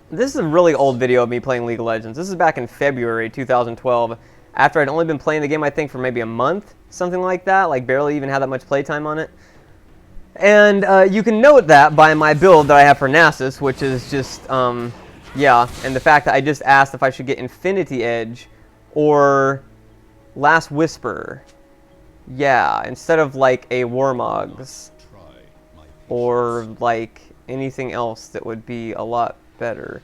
This is a really old video of me playing League of Legends. This is back in February 2012, after I'd only been playing the game, I think, for maybe a month, something like that, like barely even had that much playtime on it. And you can note that by my build that I have for Nasus, which is just, yeah, and the fact that I just asked if I should get Infinity Edge or Last Whisper. Yeah, instead of like a Warmogs or like anything else that would be a lot better.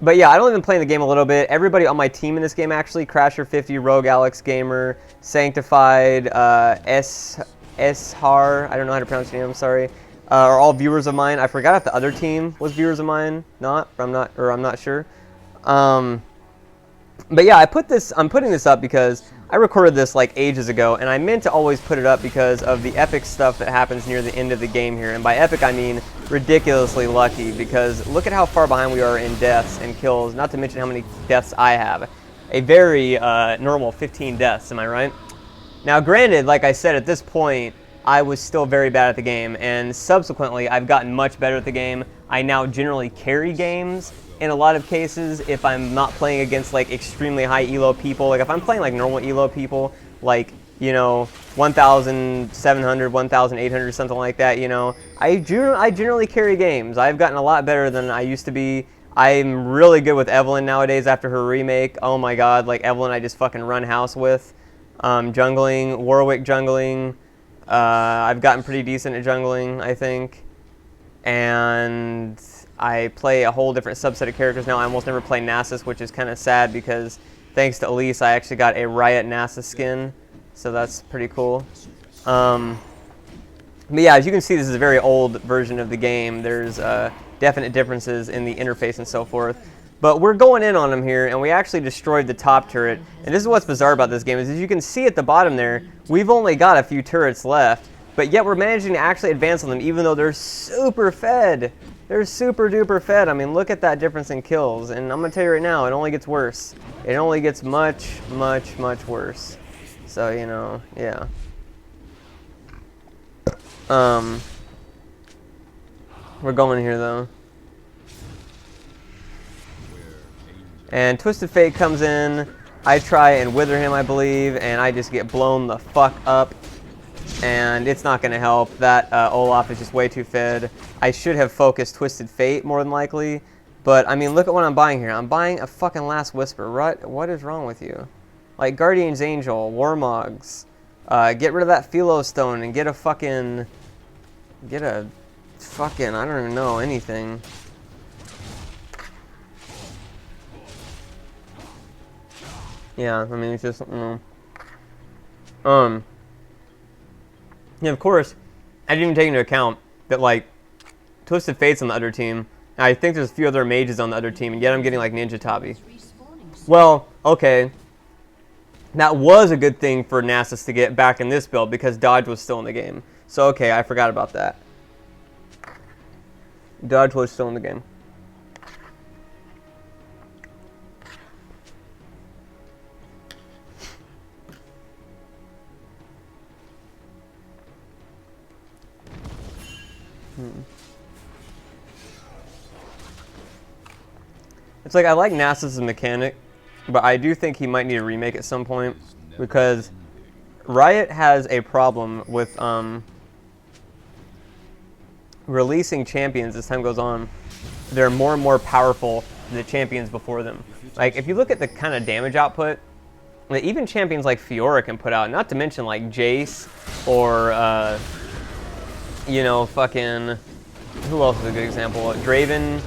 But yeah, I've only been playing the game a little bit. Everybody on my team in this game actually, Crasher50, Rogue Alex Gamer, Sanctified, Har, I don't know how to pronounce your name, I'm sorry, are all viewers of mine. I forgot if the other team was viewers of mine, I'm not sure. But yeah, I'm putting this up because I recorded this like ages ago, and I meant to always put it up because of the epic stuff that happens near the end of the game here. And by epic, I mean ridiculously lucky, because look at how far behind we are in deaths and kills, not to mention how many deaths I have. A very normal 15 deaths, am I right? Now granted, like I said, at this point, I was still very bad at the game, and subsequently, I've gotten much better at the game. I now generally carry games in a lot of cases if I'm not playing against like extremely high elo people. Like if I'm playing like normal elo people, like, you know, 1,700, 1,800, something like that, you know, I generally carry games. I've gotten a lot better than I used to be. I'm really good with Evelyn nowadays after her remake. Oh my god, like Evelyn I just fucking run house with. Jungling, Warwick jungling. I've gotten pretty decent at jungling, I think. And I play a whole different subset of characters now. I almost never play Nasus, which is kind of sad because thanks to Elise, I actually got a Riot Nasus skin. So that's pretty cool. But yeah, as you can see, this is a very old version of the game. There's definite differences in the interface and so forth. But we're going in on them here, and we actually destroyed the top turret. And this is what's bizarre about this game, is as you can see at the bottom there, we've only got a few turrets left. But yet we're managing to actually advance on them, even though they're super fed. They're super duper fed. I mean, look at that difference in kills. And I'm going to tell you right now, it only gets worse. It only gets much, much, much worse. So, you know, yeah. We're going here, though. And Twisted Fate comes in. I try and wither him, I believe, and I just get blown the fuck up. And it's not going to help. That Olaf is just way too fed. I should have focused Twisted Fate more than likely. But, I mean, look at what I'm buying here. I'm buying a fucking Last Whisper. What is wrong with you? Like, Guardian's Angel, Warmogs. Get rid of that Philo Stone and get a fucking... I don't even know, anything. Yeah, I mean, it's just, you know. Yeah, of course, I didn't even take into account that, like, Twisted Fate's on the other team. And I think there's a few other mages on the other team, and yet I'm getting, like, Ninja Tabi. Well, okay. That was a good thing for Nasus to get back in this build, because Dodge was still in the game. So, okay, I forgot about that. Dodge was still in the game. It's like, I like Nasus' mechanic, but I do think he might need a remake at some point, because Riot has a problem with releasing champions as time goes on. They're more and more powerful than the champions before them. Like, if you look at the kind of damage output that even champions like Fiora can put out, not to mention like Jace or, you know, fucking, who else is a good example? Draven,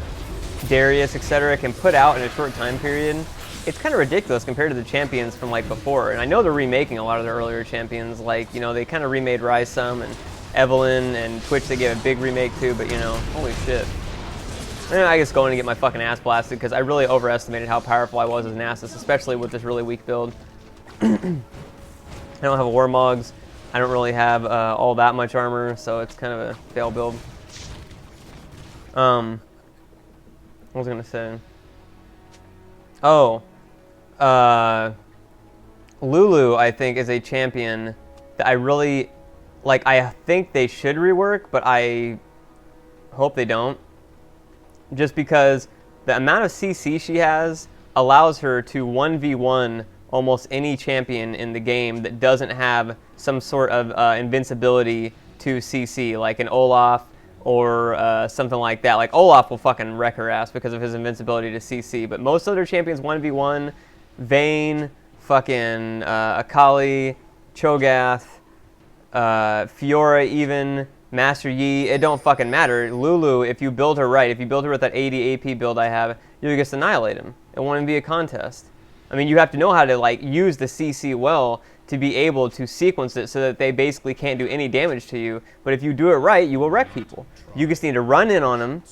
Darius, etc. can put out in a short time period. It's kind of ridiculous compared to the champions from like before. And I know they're remaking a lot of their earlier champions. Like, you know, they kind of remade Ryze some, and Evelyn and Twitch they gave a big remake too, but you know, holy shit. And I guess going to get my fucking ass blasted because I really overestimated how powerful I was as Nasus, especially with this really weak build. I don't have a Warmogs. I don't really have all that much armor, so it's kind of a fail build. What was I gonna say? Oh, Lulu, I think, is a champion that I really like. I think they should rework, but I hope they don't, just because the amount of CC she has allows her to 1v1 almost any champion in the game that doesn't have some sort of invincibility to CC, like an Olaf or something like that. Like Olaf will fucking wreck her ass because of his invincibility to CC, but most other champions 1v1, Vayne, fucking Akali, Cho'Gath, Fiora even, Master Yi, it don't fucking matter. Lulu, if you build her right, if you build her with that 80 AP build I have, you just annihilate him. It won't even be a contest. I mean, you have to know how to like use the CC well to be able to sequence it so that they basically can't do any damage to you. But if you do it right, you will wreck people. You just need to run in on them,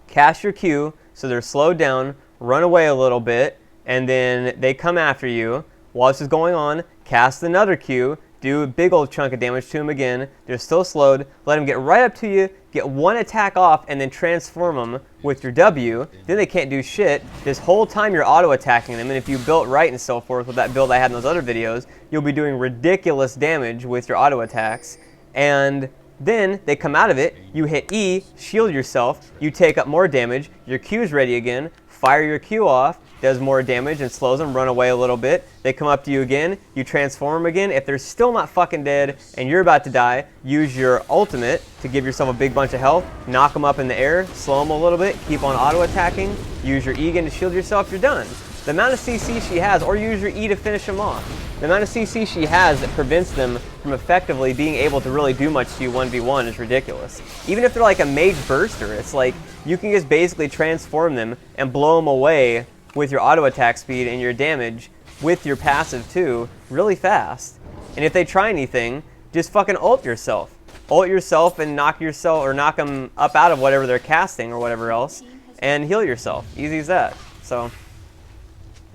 cast your Q so they're slowed down, run away a little bit, and then they come after you. While this is going on, cast another Q, do a big old chunk of damage to them again. They're still slowed. Let them get right up to you, get one attack off, and then transform them with your W. Then they can't do shit. This whole time you're auto-attacking them, and if you built right and so forth with that build I had in those other videos, you'll be doing ridiculous damage with your auto-attacks. And then they come out of it, you hit E, shield yourself, you take up more damage, your Q's ready again, fire your Q off, does more damage and slows them, run away a little bit. They come up to you again, you transform them again. If they're still not fucking dead and you're about to die, use your ultimate to give yourself a big bunch of health, knock them up in the air, slow them a little bit, keep on auto-attacking, use your E again to shield yourself, you're done. The amount of CC she has, or use your E to finish them off. The amount of CC she has that prevents them from effectively being able to really do much to you 1v1 is ridiculous. Even if they're like a mage burster, it's like you can just basically transform them and blow them away with your auto attack speed and your damage with your passive too, really fast. And if they try anything, just fucking ult yourself. Ult yourself and knock yourself, or knock them up out of whatever they're casting or whatever else, and heal yourself. Easy as that. So,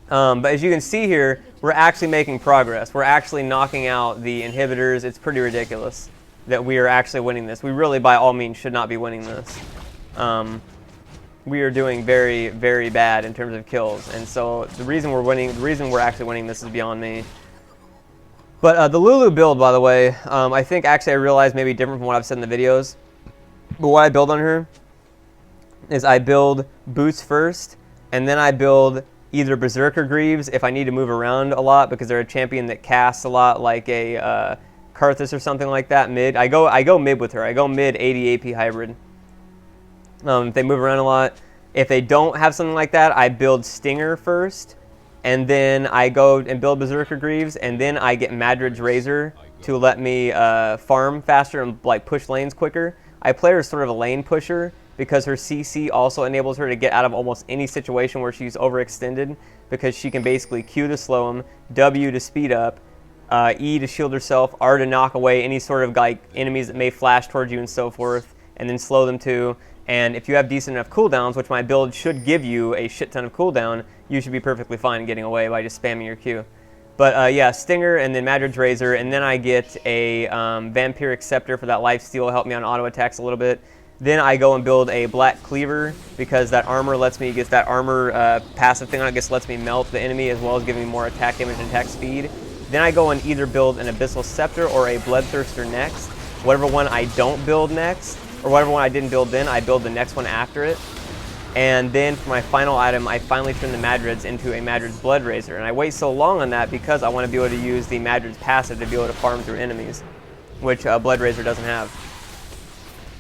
but as you can see here, we're actually making progress. We're actually knocking out the inhibitors. It's pretty ridiculous that we are actually winning this. We really, by all means, should not be winning this. We are doing very, very bad in terms of kills, and so the reason we're actually winning this is beyond me. But the Lulu build, by the way, I think actually I realized maybe different from what I've said in the videos. But what I build on her is I build boots first, and then I build either Berserker Greaves if I need to move around a lot because they're a champion that casts a lot, like a Karthus or something like that. Mid, I go mid with her. I go mid 80 AP hybrid. If they move around a lot. If they don't have something like that, I build Stinger first, and then I go and build Berserker Greaves, and then I get Madrid's Razor to let me farm faster and like push lanes quicker. I play her as sort of a lane pusher because her CC also enables her to get out of almost any situation where she's overextended, because she can basically Q to slow them, W to speed up, E to shield herself, R to knock away any sort of like enemies that may flash towards you and so forth, and then slow them too. And if you have decent enough cooldowns, which my build should give you a shit ton of cooldown, you should be perfectly fine getting away by just spamming your Q. But yeah, Stinger and then Madrid's Razor, and then I get a Vampiric Scepter for that lifesteal, help me on auto attacks a little bit. Then I go and build a Black Cleaver because that armor lets me get that armor passive thing on it, just lets me melt the enemy as well as giving me more attack damage and attack speed. Then I go and either build an Abyssal Scepter or a Bloodthirster next. Whatever one I don't build next, or whatever one I didn't build then, I build the next one after it. And then for my final item, I finally turn the Madrid's into a Madrid's Blood Razor. And I wait so long on that because I want to be able to use the Madrid's passive to be able to farm through enemies, which Blood Razor doesn't have.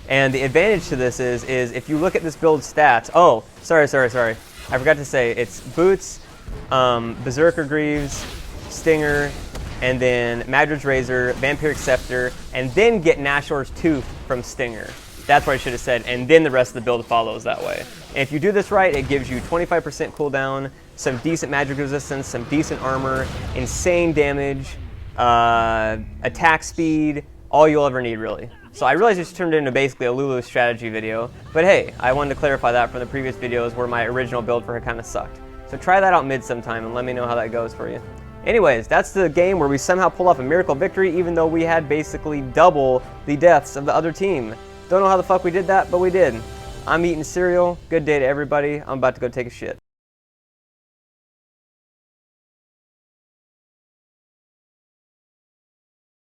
And the advantage to this is if you look at this build stats, oh, sorry. I forgot to say, it's Boots, Berserker Greaves, Stinger, and then Madrid's Razor, Vampiric Scepter, and then get Nashor's Tooth from Stinger. That's what I should have said, and then the rest of the build follows that way. And if you do this right, it gives you 25% cooldown, some decent magic resistance, some decent armor, insane damage, attack speed, all you'll ever need, really. So I realized this turned into basically a Lulu strategy video, but hey, I wanted to clarify that from the previous videos where my original build for her kind of sucked. So try that out mid sometime and let me know how that goes for you. Anyways, that's the game where we somehow pull off a miracle victory even though we had basically double the deaths of the other team. Don't know how the fuck we did that, but we did. I'm eating cereal. Good day to everybody. I'm about to go take a shit.